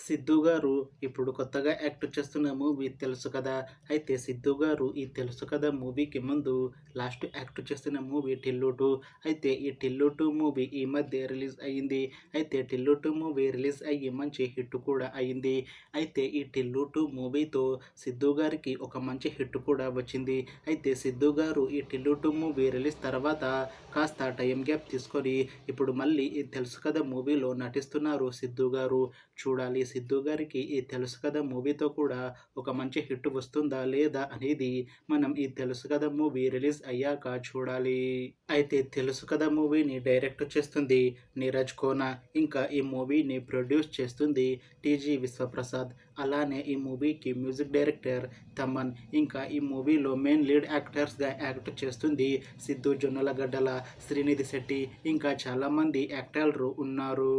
సిద్ధు గారు ఇప్పుడు కొత్తగా యాక్ట్ చేస్తున్న మూవీ తెలుసు కదా! అయితే సిద్ధు గారు ఈ 'తెలుసు కదా' మూవీకి ముందు లాస్ట్ యాక్ట్ చేసిన మూవీ 'టిల్లు 2'. అయితే ఈ 'టిల్లు 2' మూవీ ఈ మధ్య రిలీజ్ అయింది. అయితే 'టిల్లు 2' మూవీ రిలీజ్ అయ్యి మంచి హిట్ కూడా అయింది. అయితే ఈ 'టిల్లు 2' మూవీతో సిద్ధు గారికి ఒక మంచి హిట్ కూడా వచ్చింది. అయితే సిద్ధు గారు ఈ 'టిల్లు 2' మూవీ రిలీజ్ తర్వాత కాస్త టైం గ్యాప్ తీసుకొని ఇప్పుడు మళ్ళీ ఈ 'తెలుసు కదా' మూవీలో నటిస్తున్నారు సిద్ధు గారు. చూడాలి సిద్ధు గారికి ఈ 'తెలుసు కదా' మూవీతో కూడా ఒక మంచి హిట్ వస్తుందా లేదా అనేది మనం ఈ 'తెలుసు కదా' మూవీ రిలీజ్ అయ్యాక చూడాలి. అయితే 'తెలుసు కదా' మూవీని డైరెక్ట్ చేస్తుంది నీరజ్ కోనా. ఇంకా ఈ మూవీని ప్రొడ్యూస్ చేస్తుంది టీజీ విశ్వప్రసాద్. అలానే ఈ మూవీకి మ్యూజిక్ డైరెక్టర్ తమన్. ఇంకా ఈ మూవీలో మెయిన్ లీడ్ యాక్టర్స్గా యాక్ట్ చేస్తుంది సిద్ధు జొన్నలగడ్డల, శ్రీనిధి శెట్టి, ఇంకా చాలామంది యాక్టర్లు ఉన్నారు.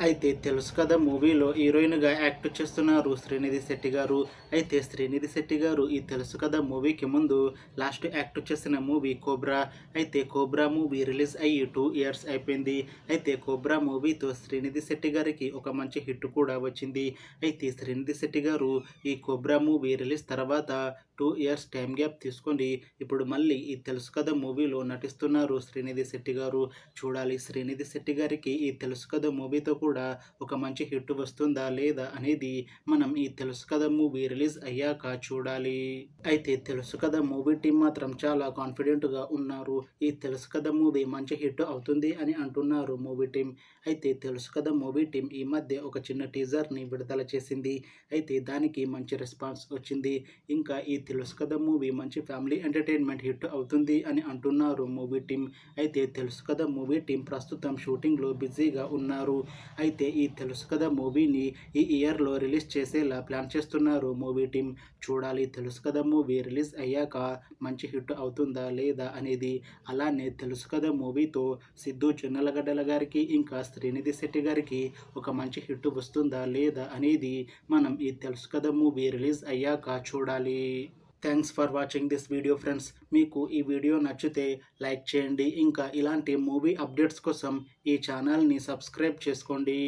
అయితే 'తెలుసు కదా' మూవీలో హీరోయిన్గా యాక్ట్ చేస్తున్నారు శ్రీనిధి శెట్టి గారు. అయితే శ్రీనిధి శెట్టి గారు ఈ 'తెలుసు కదా' మూవీకి ముందు లాస్ట్ యాక్ట్ చేసిన మూవీ 'కోబ్రా'. అయితే 'కోబ్రా' మూవీ రిలీజ్ అయ్యి 2 ఇయర్స్ అయిపోయింది. అయితే 'కోబ్రా' మూవీతో శ్రీనిధి శెట్టి గారికి ఒక మంచి హిట్ కూడా వచ్చింది. అయితే శ్రీనిధి శెట్టి గారు ఈ 'కోబ్రా' మూవీ రిలీజ్ తర్వాత 2 ఇయర్స్ టైం గ్యాప్ తీసుకొని ఇప్పుడు మళ్ళీ ఈ 'తెలుసు కదా' మూవీలో నటిస్తున్నారు శ్రీనిధి శెట్టి గారు. చూడాలి శ్రీనిధి శెట్టి గారికి ఈ 'తెలుసు కదా' మూవీతో కూడా ఒక మంచి హిట్ వస్తుందా లేదా అనేది మనం ఈ 'తెలుసు కదా' మూవీ రిలీజ్ అయ్యాక చూడాలి. అయితే 'తెలుసు కదా' మూవీ టీం మాత్రం చాలా కాన్ఫిడెంట్గా ఉన్నారు. ఈ 'తెలుసు కదా' మూవీ మంచి హిట్ అవుతుంది అని అంటున్నారు మూవీ టీం. అయితే 'తెలుసు కదా' మూవీ టీం ఈ మధ్య ఒక చిన్న టీజర్ని విడుదల చేసింది. అయితే దానికి మంచి రెస్పాన్స్ వచ్చింది. ఇంకా ఈ 'తెలుసు కదా' మూవీ మంచి ఫ్యామిలీ ఎంటర్టైన్మెంట్ హిట్ అవుతుంది అని అంటున్నారు మూవీ టీం. అయితే 'తెలుసు కదా' మూవీ టీం ప్రస్తుతం షూటింగ్లో బిజీగా ఉన్నారు. అయితే ఈ 'తెలుసు కదా' మూవీని ఈ ఇయర్లో రిలీజ్ చేసేలా ప్లాన్ చేస్తున్నారు మూవీ టీం. చూడాలి 'తెలుసు కదా' మూవీ రిలీజ్ అయ్యాక మంచి హిట్ అవుతుందా లేదా అనేది. అలానే 'తెలుసు కదా' మూవీతో సిద్ధు జొన్నలగడ్డల గారికి ఇంకా శ్రీనిధి శెట్టి గారికి ఒక మంచి హిట్ వస్తుందా లేదా అనేది మనం ఈ 'తెలుసు కదా' మూవీ రిలీజ్ అయ్యాక చూడాలి. Thanks for watching this video friends. మీకు ఈ వీడియో నచ్చితే లైక్ చేయండి. ఇంకా ఇలాంటి మూవీ అప్డేట్స్ కోసం ఈ ఛానల్ని సబ్స్క్రైబ్ చేసుకోండి.